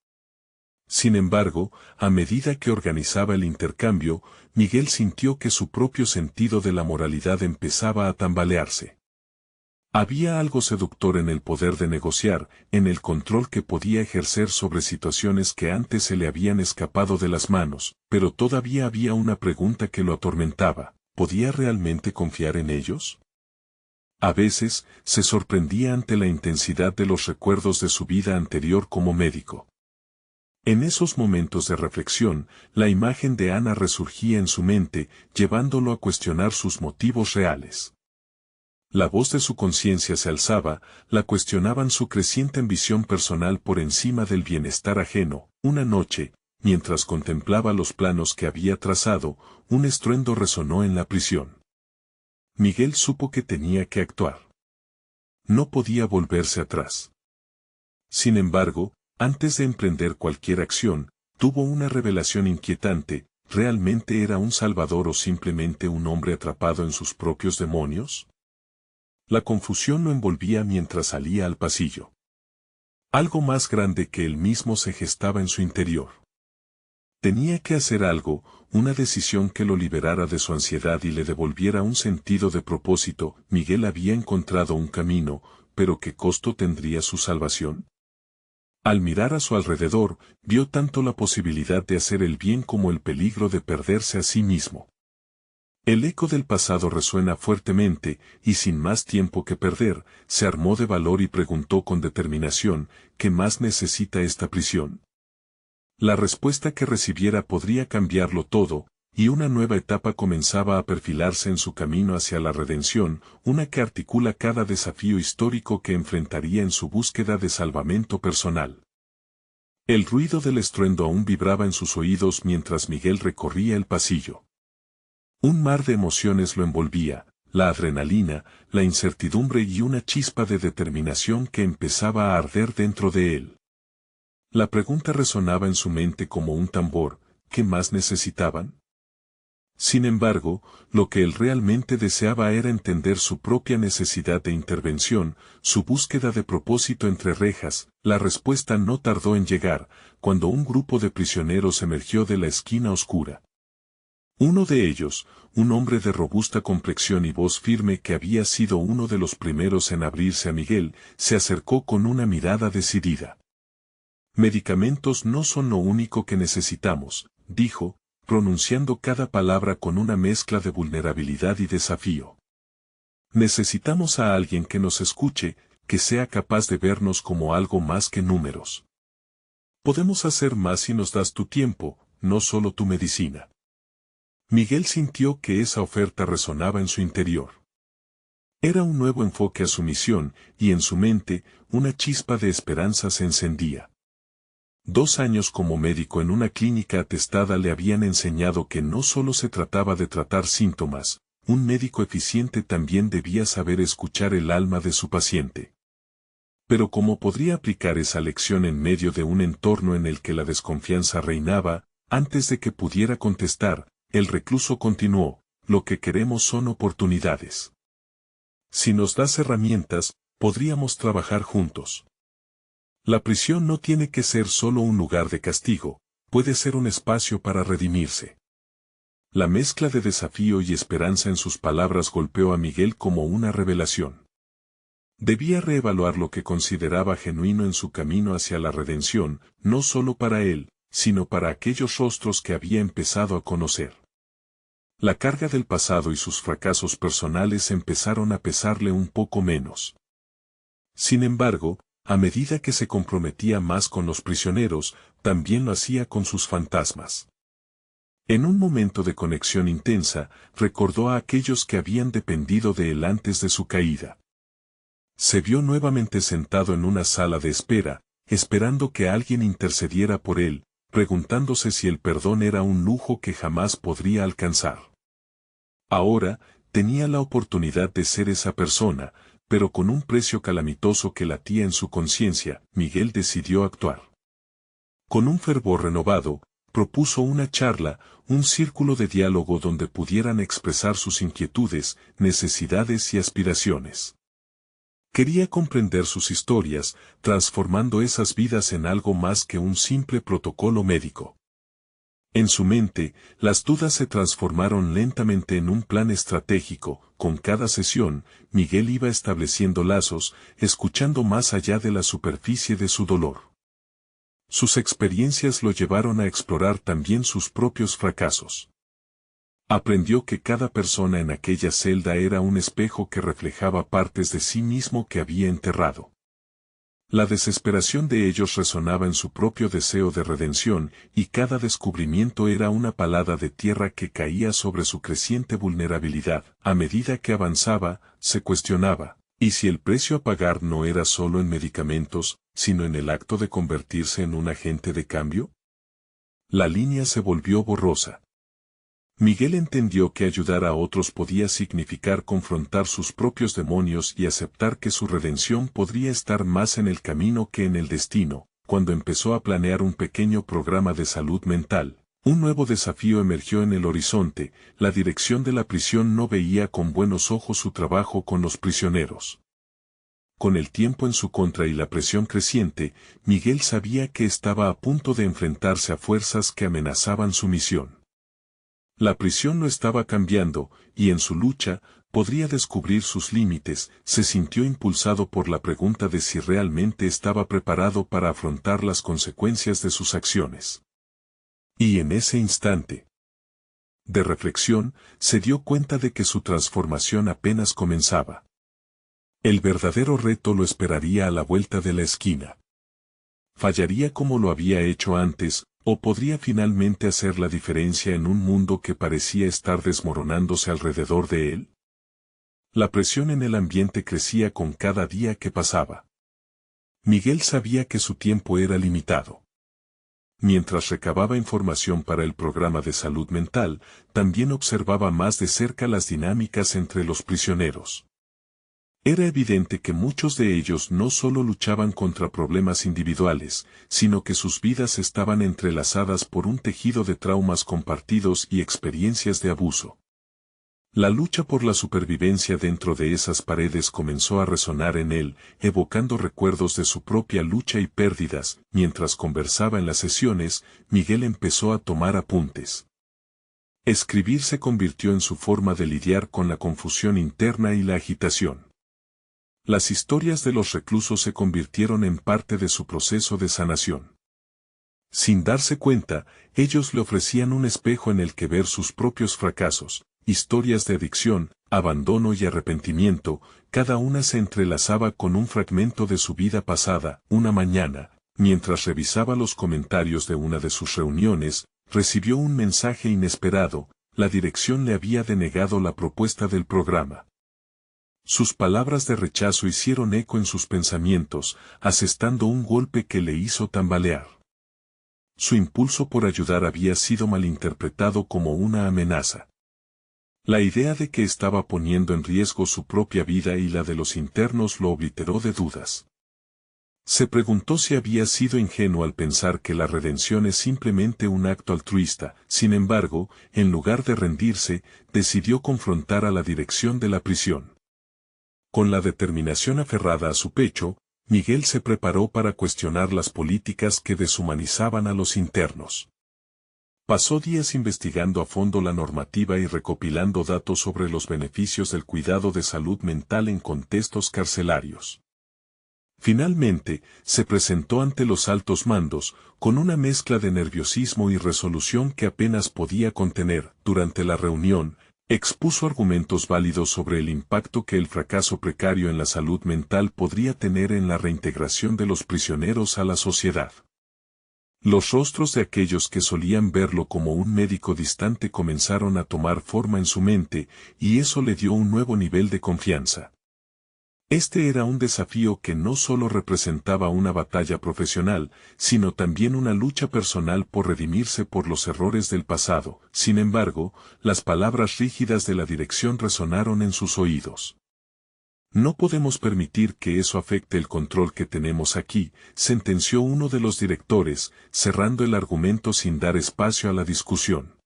Sin embargo, a medida que organizaba el intercambio, Miguel sintió que su propio sentido de la moralidad empezaba a tambalearse. Había algo seductor en el poder de negociar, en el control que podía ejercer sobre situaciones que antes se le habían escapado de las manos, pero todavía había una pregunta que lo atormentaba: ¿podía realmente confiar en ellos? A veces, se sorprendía ante la intensidad de los recuerdos de su vida anterior como médico. En esos momentos de reflexión, la imagen de Ana resurgía en su mente, llevándolo a cuestionar sus motivos reales. La voz de su conciencia se alzaba, la cuestionaban su creciente ambición personal por encima del bienestar ajeno. Una noche, mientras contemplaba los planos que había trazado, un estruendo resonó en la prisión. Miguel supo que tenía que actuar. No podía volverse atrás. Sin embargo, antes de emprender cualquier acción, tuvo una revelación inquietante: ¿realmente era un salvador o simplemente un hombre atrapado en sus propios demonios? La confusión lo envolvía mientras salía al pasillo. Algo más grande que él mismo se gestaba en su interior. Tenía que hacer algo, una decisión que lo liberara de su ansiedad y le devolviera un sentido de propósito. Miguel había encontrado un camino, pero ¿qué costo tendría su salvación? Al mirar a su alrededor, vio tanto la posibilidad de hacer el bien como el peligro de perderse a sí mismo. El eco del pasado resuena fuertemente, y sin más tiempo que perder, se armó de valor y preguntó con determinación, ¿qué más necesita esta prisión? La respuesta que recibiera podría cambiarlo todo, y una nueva etapa comenzaba a perfilarse en su camino hacia la redención, una que articula cada desafío histórico que enfrentaría en su búsqueda de salvamento personal. El ruido del estruendo aún vibraba en sus oídos mientras Miguel recorría el pasillo. Un mar de emociones lo envolvía, la adrenalina, la incertidumbre y una chispa de determinación que empezaba a arder dentro de él. La pregunta resonaba en su mente como un tambor, ¿qué más necesitaban? Sin embargo, lo que él realmente deseaba era entender su propia necesidad de intervención, su búsqueda de propósito entre rejas. La respuesta no tardó en llegar, cuando un grupo de prisioneros emergió de la esquina oscura. Uno de ellos, un hombre de robusta complexión y voz firme que había sido uno de los primeros en abrirse a Miguel, se acercó con una mirada decidida. Medicamentos no son lo único que necesitamos, dijo, pronunciando cada palabra con una mezcla de vulnerabilidad y desafío. Necesitamos a alguien que nos escuche, que sea capaz de vernos como algo más que números. Podemos hacer más si nos das tu tiempo, no solo tu medicina. Miguel sintió que esa oferta resonaba en su interior. Era un nuevo enfoque a su misión, y en su mente, una chispa de esperanza se encendía. 2 años como médico en una clínica atestada le habían enseñado que no solo se trataba de tratar síntomas, un médico eficiente también debía saber escuchar el alma de su paciente. Pero ¿cómo podría aplicar esa lección en medio de un entorno en el que la desconfianza reinaba? Antes de que pudiera contestar, el recluso continuó, lo que queremos son oportunidades. Si nos das herramientas, podríamos trabajar juntos. La prisión no tiene que ser solo un lugar de castigo, puede ser un espacio para redimirse. La mezcla de desafío y esperanza en sus palabras golpeó a Miguel como una revelación. Debía reevaluar lo que consideraba genuino en su camino hacia la redención, no solo para él, sino para aquellos rostros que había empezado a conocer. La carga del pasado y sus fracasos personales empezaron a pesarle un poco menos. Sin embargo, a medida que se comprometía más con los prisioneros, también lo hacía con sus fantasmas. En un momento de conexión intensa, recordó a aquellos que habían dependido de él antes de su caída. Se vio nuevamente sentado en una sala de espera, esperando que alguien intercediera por él, preguntándose si el perdón era un lujo que jamás podría alcanzar. Ahora, tenía la oportunidad de ser esa persona, pero con un precio calamitoso que latía en su conciencia, Miguel decidió actuar. Con un fervor renovado, propuso una charla, un círculo de diálogo donde pudieran expresar sus inquietudes, necesidades y aspiraciones. Quería comprender sus historias, transformando esas vidas en algo más que un simple protocolo médico. En su mente, las dudas se transformaron lentamente en un plan estratégico. Con cada sesión, Miguel iba estableciendo lazos, escuchando más allá de la superficie de su dolor. Sus experiencias lo llevaron a explorar también sus propios fracasos. Aprendió que cada persona en aquella celda era un espejo que reflejaba partes de sí mismo que había enterrado. La desesperación de ellos resonaba en su propio deseo de redención, y cada descubrimiento era una palada de tierra que caía sobre su creciente vulnerabilidad. A medida que avanzaba, se cuestionaba, ¿y si el precio a pagar no era solo en medicamentos, sino en el acto de convertirse en un agente de cambio? La línea se volvió borrosa. Miguel entendió que ayudar a otros podía significar confrontar sus propios demonios y aceptar que su redención podría estar más en el camino que en el destino. Cuando empezó a planear un pequeño programa de salud mental, un nuevo desafío emergió en el horizonte. La dirección de la prisión no veía con buenos ojos su trabajo con los prisioneros. con el tiempo en su contra y la presión creciente, Miguel sabía que estaba a punto de enfrentarse a fuerzas que amenazaban su misión. La prisión lo estaba cambiando, y en su lucha, podría descubrir sus límites. Se sintió impulsado por la pregunta de si realmente estaba preparado para afrontar las consecuencias de sus acciones. Y en ese instante de reflexión, se dio cuenta de que su transformación apenas comenzaba. El verdadero reto lo esperaría a la vuelta de la esquina. ¿Fallaría como lo había hecho antes, o podría finalmente hacer la diferencia en un mundo que parecía estar desmoronándose alrededor de él? La presión en el ambiente crecía con cada día que pasaba. Miguel sabía que su tiempo era limitado. Mientras recababa información para el programa de salud mental, también observaba más de cerca las dinámicas entre los prisioneros. Era evidente que muchos de ellos no solo luchaban contra problemas individuales, sino que sus vidas estaban entrelazadas por un tejido de traumas compartidos y experiencias de abuso. La lucha por la supervivencia dentro de esas paredes comenzó a resonar en él, evocando recuerdos de su propia lucha y pérdidas. Mientras conversaba en las sesiones, Miguel empezó a tomar apuntes. Escribir se convirtió en su forma de lidiar con la confusión interna y la agitación. Las historias de los reclusos se convirtieron en parte de su proceso de sanación. Sin darse cuenta, ellos le ofrecían un espejo en el que ver sus propios fracasos, historias de adicción, abandono y arrepentimiento. Cada una se entrelazaba con un fragmento de su vida pasada. Una mañana, mientras revisaba los comentarios de una de sus reuniones, recibió un mensaje inesperado: la dirección le había denegado la propuesta del programa. Sus palabras de rechazo hicieron eco en sus pensamientos, asestando un golpe que le hizo tambalear. Su impulso por ayudar había sido malinterpretado como una amenaza. La idea de que estaba poniendo en riesgo su propia vida y la de los internos lo obliteró de dudas. Se preguntó si había sido ingenuo al pensar que la redención es simplemente un acto altruista. Sin embargo, en lugar de rendirse, decidió confrontar a la dirección de la prisión. Con la determinación aferrada a su pecho, Miguel se preparó para cuestionar las políticas que deshumanizaban a los internos. Pasó días investigando a fondo la normativa y recopilando datos sobre los beneficios del cuidado de salud mental en contextos carcelarios. Finalmente, se presentó ante los altos mandos, con una mezcla de nerviosismo y resolución que apenas podía contener. Durante la reunión, expuso argumentos válidos sobre el impacto que el fracaso precario en la salud mental podría tener en la reintegración de los prisioneros a la sociedad. Los rostros de aquellos que solían verlo como un médico distante comenzaron a tomar forma en su mente, y eso le dio un nuevo nivel de confianza. Este era un desafío que no solo representaba una batalla profesional, sino también una lucha personal por redimirse por los errores del pasado. Sin embargo, las palabras rígidas de la dirección resonaron en sus oídos. No podemos permitir que eso afecte el control que tenemos aquí, sentenció uno de los directores, cerrando el argumento sin dar espacio a la discusión.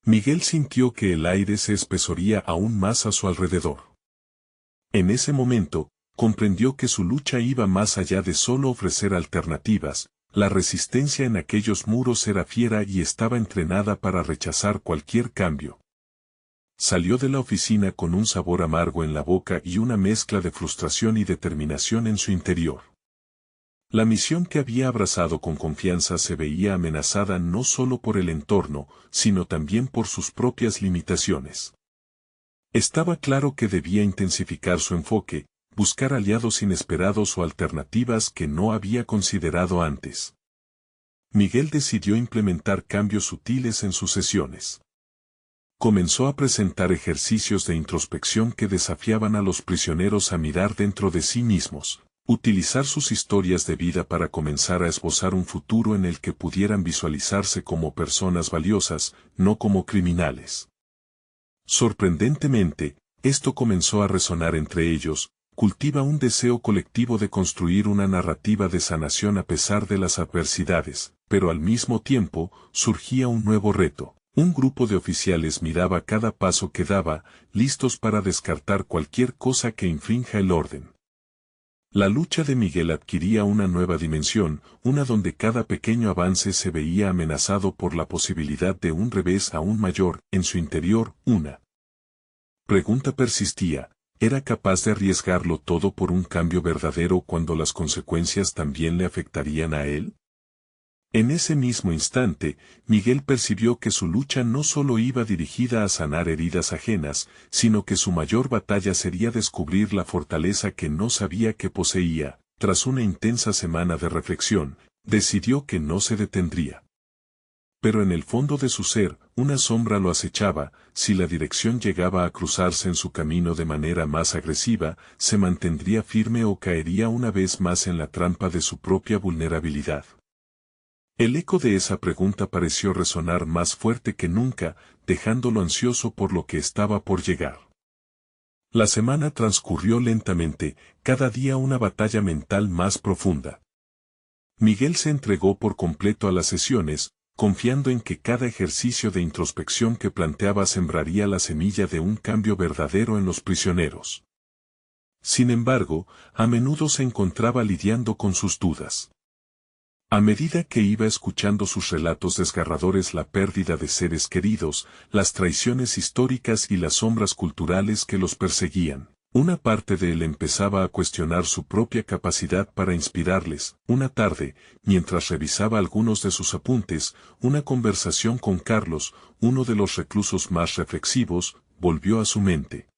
Miguel sintió que el aire se espesoría aún más a su alrededor. En ese momento, comprendió que su lucha iba más allá de solo ofrecer alternativas. La resistencia en aquellos muros era fiera y estaba entrenada para rechazar cualquier cambio. Salió de la oficina con un sabor amargo en la boca y una mezcla de frustración y determinación en su interior. La misión que había abrazado con confianza se veía amenazada no solo por el entorno, sino también por sus propias limitaciones. Estaba claro que debía intensificar su enfoque, buscar aliados inesperados o alternativas que no había considerado antes. Miguel decidió implementar cambios sutiles en sus sesiones. Comenzó a presentar ejercicios de introspección que desafiaban a los prisioneros a mirar dentro de sí mismos, utilizar sus historias de vida para comenzar a esbozar un futuro en el que pudieran visualizarse como personas valiosas, no como criminales. Sorprendentemente, esto comenzó a resonar entre ellos. Cultiva un deseo colectivo de construir una narrativa de sanación a pesar de las adversidades, pero al mismo tiempo, surgía un nuevo reto. Un grupo de oficiales miraba cada paso que daba, listos para descartar cualquier cosa que infrinja el orden. La lucha de Miguel adquiría una nueva dimensión, una donde cada pequeño avance se veía amenazado por la posibilidad de un revés aún mayor. En su interior, una pregunta persistía: ¿era capaz de arriesgarlo todo por un cambio verdadero cuando las consecuencias también le afectarían a él? En ese mismo instante, Miguel percibió que su lucha no solo iba dirigida a sanar heridas ajenas, sino que su mayor batalla sería descubrir la fortaleza que no sabía que poseía. Tras una intensa semana de reflexión, decidió que no se detendría. Pero en el fondo de su ser, una sombra lo acechaba. Si la dirección llegaba a cruzarse en su camino de manera más agresiva, se mantendría firme o caería una vez más en la trampa de su propia vulnerabilidad. El eco de esa pregunta pareció resonar más fuerte que nunca, dejándolo ansioso por lo que estaba por llegar. La semana transcurrió lentamente, cada día una batalla mental más profunda. Miguel se entregó por completo a las sesiones, confiando en que cada ejercicio de introspección que planteaba sembraría la semilla de un cambio verdadero en los prisioneros. Sin embargo, a menudo se encontraba lidiando con sus dudas. A medida que iba escuchando sus relatos desgarradores, la pérdida de seres queridos, las traiciones históricas y las sombras culturales que los perseguían, una parte de él empezaba a cuestionar su propia capacidad para inspirarles. Una tarde, mientras revisaba algunos de sus apuntes, una conversación con Carlos, uno de los reclusos más reflexivos, volvió a su mente.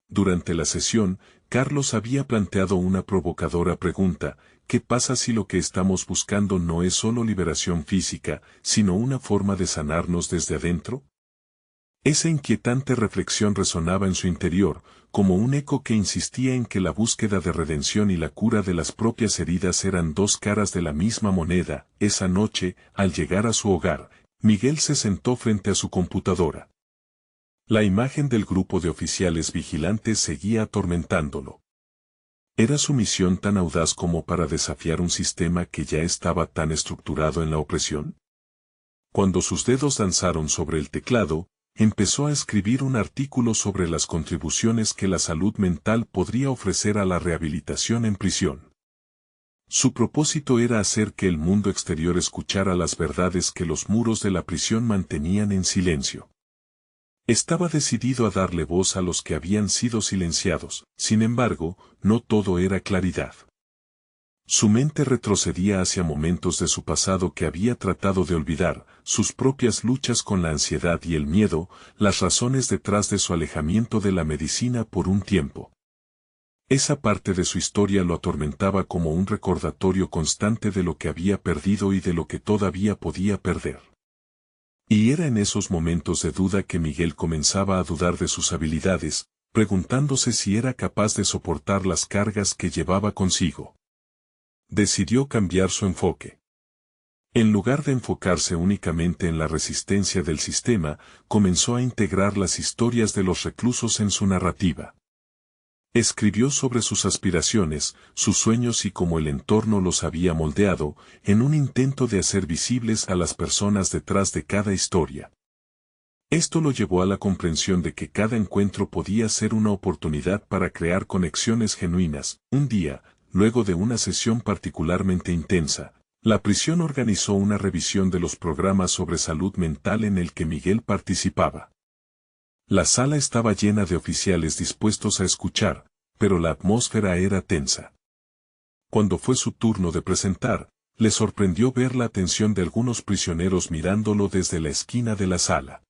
Durante la sesión, Carlos había planteado una provocadora pregunta: ¿qué pasa si lo que estamos buscando no es solo liberación física, sino una forma de sanarnos desde adentro? Esa inquietante reflexión resonaba en su interior, como un eco que insistía en que la búsqueda de redención y la cura de las propias heridas eran dos caras de la misma moneda. Esa noche, al llegar a su hogar, Miguel se sentó frente a su computadora. La imagen del grupo de oficiales vigilantes seguía atormentándolo. ¿Era su misión tan audaz como para desafiar un sistema que ya estaba tan estructurado en la opresión? Cuando sus dedos danzaron sobre el teclado, empezó a escribir un artículo sobre las contribuciones que la salud mental podría ofrecer a la rehabilitación en prisión. Su propósito era hacer que el mundo exterior escuchara las verdades que los muros de la prisión mantenían en silencio. Estaba decidido a darle voz a los que habían sido silenciados. Sin embargo, no todo era claridad. Su mente retrocedía hacia momentos de su pasado que había tratado de olvidar, sus propias luchas con la ansiedad y el miedo, las razones detrás de su alejamiento de la medicina por un tiempo. Esa parte de su historia lo atormentaba como un recordatorio constante de lo que había perdido y de lo que todavía podía perder. Y era en esos momentos de duda que Miguel comenzaba a dudar de sus habilidades, preguntándose si era capaz de soportar las cargas que llevaba consigo. Decidió cambiar su enfoque. En lugar de enfocarse únicamente en la resistencia del sistema, comenzó a integrar las historias de los reclusos en su narrativa. Escribió sobre sus aspiraciones, sus sueños y cómo el entorno los había moldeado, en un intento de hacer visibles a las personas detrás de cada historia. Esto lo llevó a la comprensión de que cada encuentro podía ser una oportunidad para crear conexiones genuinas. Un día, luego de una sesión particularmente intensa, la prisión organizó una revisión de los programas sobre salud mental en el que Miguel participaba. La sala estaba llena de oficiales dispuestos a escuchar, pero la atmósfera era tensa. Cuando fue su turno de presentar, le sorprendió ver la atención de algunos prisioneros mirándolo desde la esquina de la sala.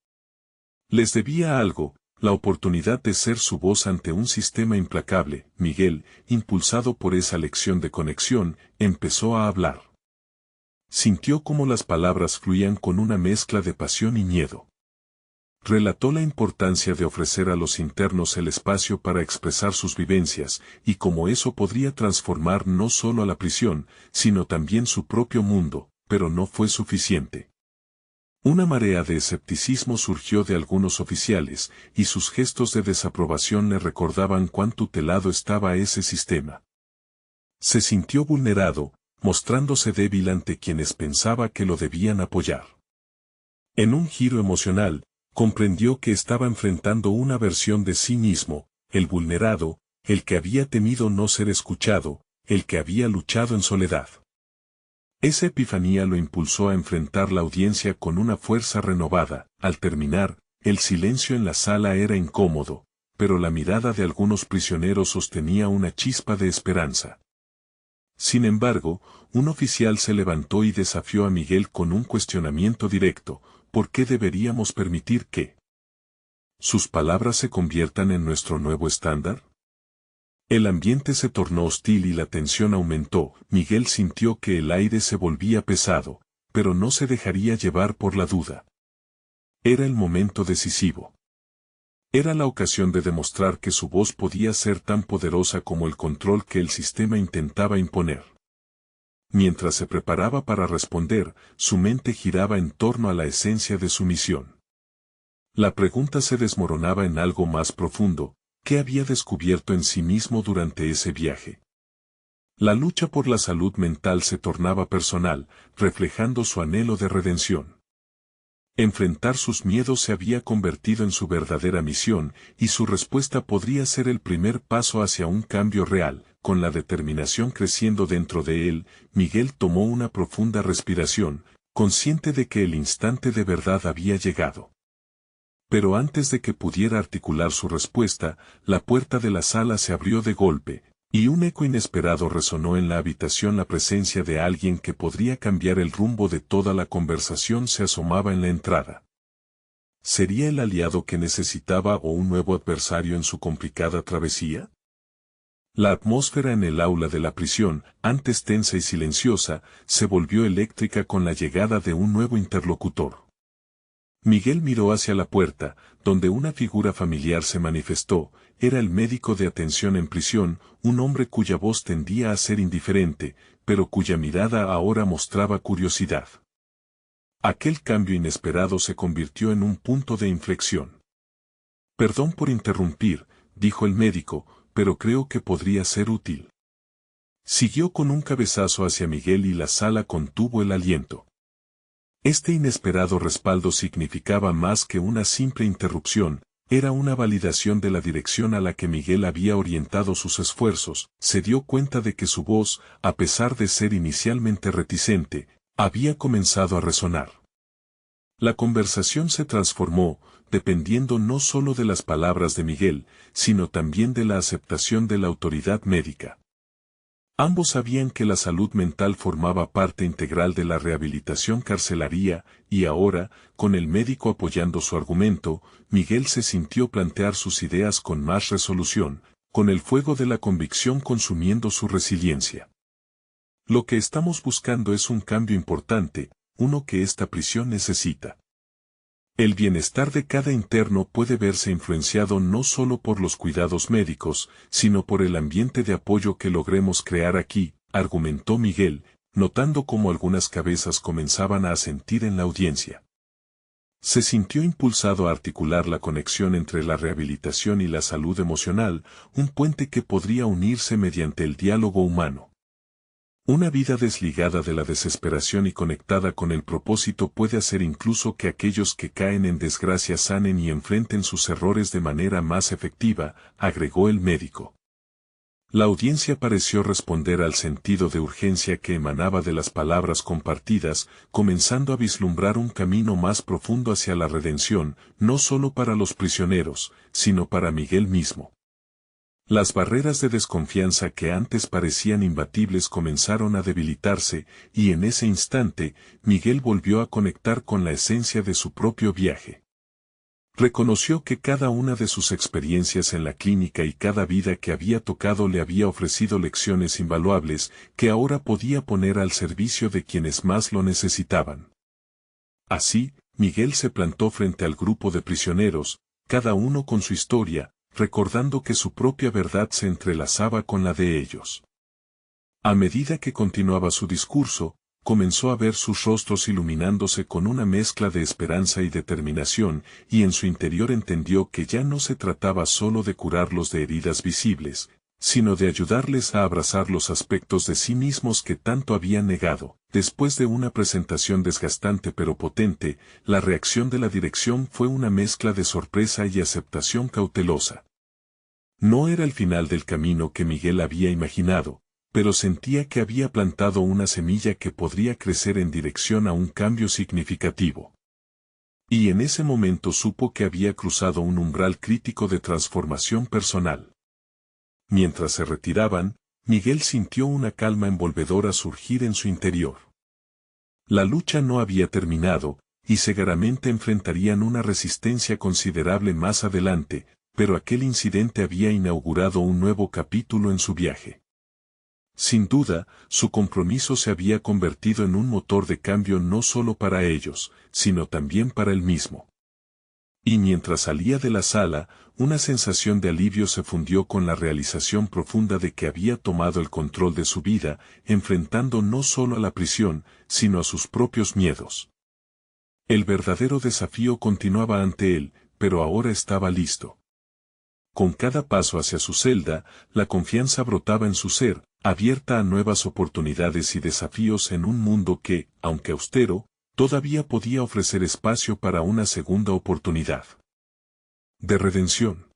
Les debía algo, la oportunidad de ser su voz ante un sistema implacable. Miguel, impulsado por esa lección de conexión, empezó a hablar. Sintió cómo las palabras fluían con una mezcla de pasión y miedo. Relató la importancia de ofrecer a los internos el espacio para expresar sus vivencias, y cómo eso podría transformar no solo a la prisión, sino también su propio mundo, pero no fue suficiente. Una marea de escepticismo surgió de algunos oficiales, y sus gestos de desaprobación le recordaban cuán tutelado estaba ese sistema. Se sintió vulnerado, mostrándose débil ante quienes pensaba que lo debían apoyar. En un giro emocional, comprendió que estaba enfrentando una versión de sí mismo, el vulnerado, el que había temido no ser escuchado, el que había luchado en soledad. Esa epifanía lo impulsó a enfrentar la audiencia con una fuerza renovada. Al terminar, el silencio en la sala era incómodo, pero la mirada de algunos prisioneros sostenía una chispa de esperanza. Sin embargo, un oficial se levantó y desafió a Miguel con un cuestionamiento directo: ¿por qué deberíamos permitir que sus palabras se conviertan en nuestro nuevo estándar? El ambiente se tornó hostil y la tensión aumentó. Miguel sintió que el aire se volvía pesado, pero no se dejaría llevar por la duda. Era el momento decisivo. Era la ocasión de demostrar que su voz podía ser tan poderosa como el control que el sistema intentaba imponer. Mientras se preparaba para responder, su mente giraba en torno a la esencia de su misión. La pregunta se desmoronaba en algo más profundo: ¿qué había descubierto en sí mismo durante ese viaje? La lucha por la salud mental se tornaba personal, reflejando su anhelo de redención. Enfrentar sus miedos se había convertido en su verdadera misión, y su respuesta podría ser el primer paso hacia un cambio real. Con la determinación creciendo dentro de él, Miguel tomó una profunda respiración, consciente de que el instante de verdad había llegado. Pero antes de que pudiera articular su respuesta, la puerta de la sala se abrió de golpe, y un eco inesperado resonó en la habitación. La presencia de alguien que podría cambiar el rumbo de toda la conversación se asomaba en la entrada. ¿Sería el aliado que necesitaba o un nuevo adversario en su complicada travesía? La atmósfera en el aula de la prisión, antes tensa y silenciosa, se volvió eléctrica con la llegada de un nuevo interlocutor. Miguel miró hacia la puerta, donde una figura familiar se manifestó. Era el médico de atención en prisión, un hombre cuya voz tendía a ser indiferente, pero cuya mirada ahora mostraba curiosidad. Aquel cambio inesperado se convirtió en un punto de inflexión. «Perdón por interrumpir», dijo el médico, «pero creo que podría ser útil». Siguió con un cabezazo hacia Miguel y la sala contuvo el aliento. Este inesperado respaldo significaba más que una simple interrupción, era una validación de la dirección a la que Miguel había orientado sus esfuerzos. Se dio cuenta de que su voz, a pesar de ser inicialmente reticente, había comenzado a resonar. La conversación se transformó, dependiendo no solo de las palabras de Miguel, sino también de la aceptación de la autoridad médica. Ambos sabían que la salud mental formaba parte integral de la rehabilitación carcelaria, y ahora, con el médico apoyando su argumento, Miguel se sintió plantear sus ideas con más resolución, con el fuego de la convicción consumiendo su resiliencia. Lo que estamos buscando es un cambio importante, uno que esta prisión necesita. El bienestar de cada interno puede verse influenciado no solo por los cuidados médicos, sino por el ambiente de apoyo que logremos crear aquí, argumentó Miguel, notando cómo algunas cabezas comenzaban a asentir en la audiencia. Se sintió impulsado a articular la conexión entre la rehabilitación y la salud emocional, un puente que podría unirse mediante el diálogo humano. Una vida desligada de la desesperación y conectada con el propósito puede hacer incluso que aquellos que caen en desgracia sanen y enfrenten sus errores de manera más efectiva, agregó el médico. La audiencia pareció responder al sentido de urgencia que emanaba de las palabras compartidas, comenzando a vislumbrar un camino más profundo hacia la redención, no solo para los prisioneros, sino para Miguel mismo. Las barreras de desconfianza que antes parecían imbatibles comenzaron a debilitarse, y en ese instante, Miguel volvió a conectar con la esencia de su propio viaje. Reconoció que cada una de sus experiencias en la clínica y cada vida que había tocado le había ofrecido lecciones invaluables que ahora podía poner al servicio de quienes más lo necesitaban. Así, Miguel se plantó frente al grupo de prisioneros, cada uno con su historia, recordando que su propia verdad se entrelazaba con la de ellos. A medida que continuaba su discurso, comenzó a ver sus rostros iluminándose con una mezcla de esperanza y determinación, y en su interior entendió que ya no se trataba solo de curarlos de heridas visibles, sino de ayudarles a abrazar los aspectos de sí mismos que tanto habían negado. Después de una presentación desgastante pero potente, la reacción de la dirección fue una mezcla de sorpresa y aceptación cautelosa. No era el final del camino que Miguel había imaginado, pero sentía que había plantado una semilla que podría crecer en dirección a un cambio significativo. Y en ese momento supo que había cruzado un umbral crítico de transformación personal. Mientras se retiraban, Miguel sintió una calma envolvedora surgir en su interior. La lucha no había terminado, y seguramente enfrentarían una resistencia considerable más adelante, pero aquel incidente había inaugurado un nuevo capítulo en su viaje. Sin duda, su compromiso se había convertido en un motor de cambio no solo para ellos, sino también para él mismo. Y mientras salía de la sala, una sensación de alivio se fundió con la realización profunda de que había tomado el control de su vida, enfrentando no solo a la prisión, sino a sus propios miedos. El verdadero desafío continuaba ante él, pero ahora estaba listo. Con cada paso hacia su celda, la confianza brotaba en su ser, abierta a nuevas oportunidades y desafíos en un mundo que, aunque austero, todavía podía ofrecer espacio para una segunda oportunidad de redención.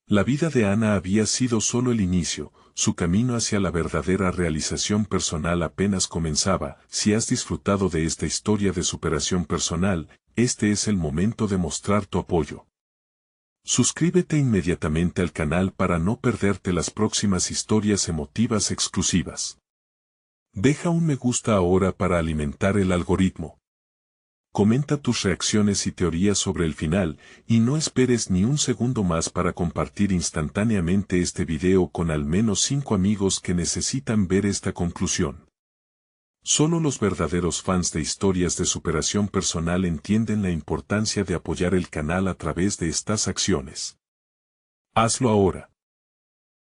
La vida de Ana había sido solo el inicio, su camino hacia la verdadera realización personal apenas comenzaba. Si has disfrutado de esta historia de superación personal, este es el momento de mostrar tu apoyo. Suscríbete inmediatamente al canal para no perderte las próximas historias emotivas exclusivas. Deja un me gusta ahora para alimentar el algoritmo. Comenta tus reacciones y teorías sobre el final, y no esperes ni un segundo más para compartir instantáneamente este video con al menos 5 amigos que necesitan ver esta conclusión. Solo los verdaderos fans de historias de superación personal entienden la importancia de apoyar el canal a través de estas acciones. Hazlo ahora.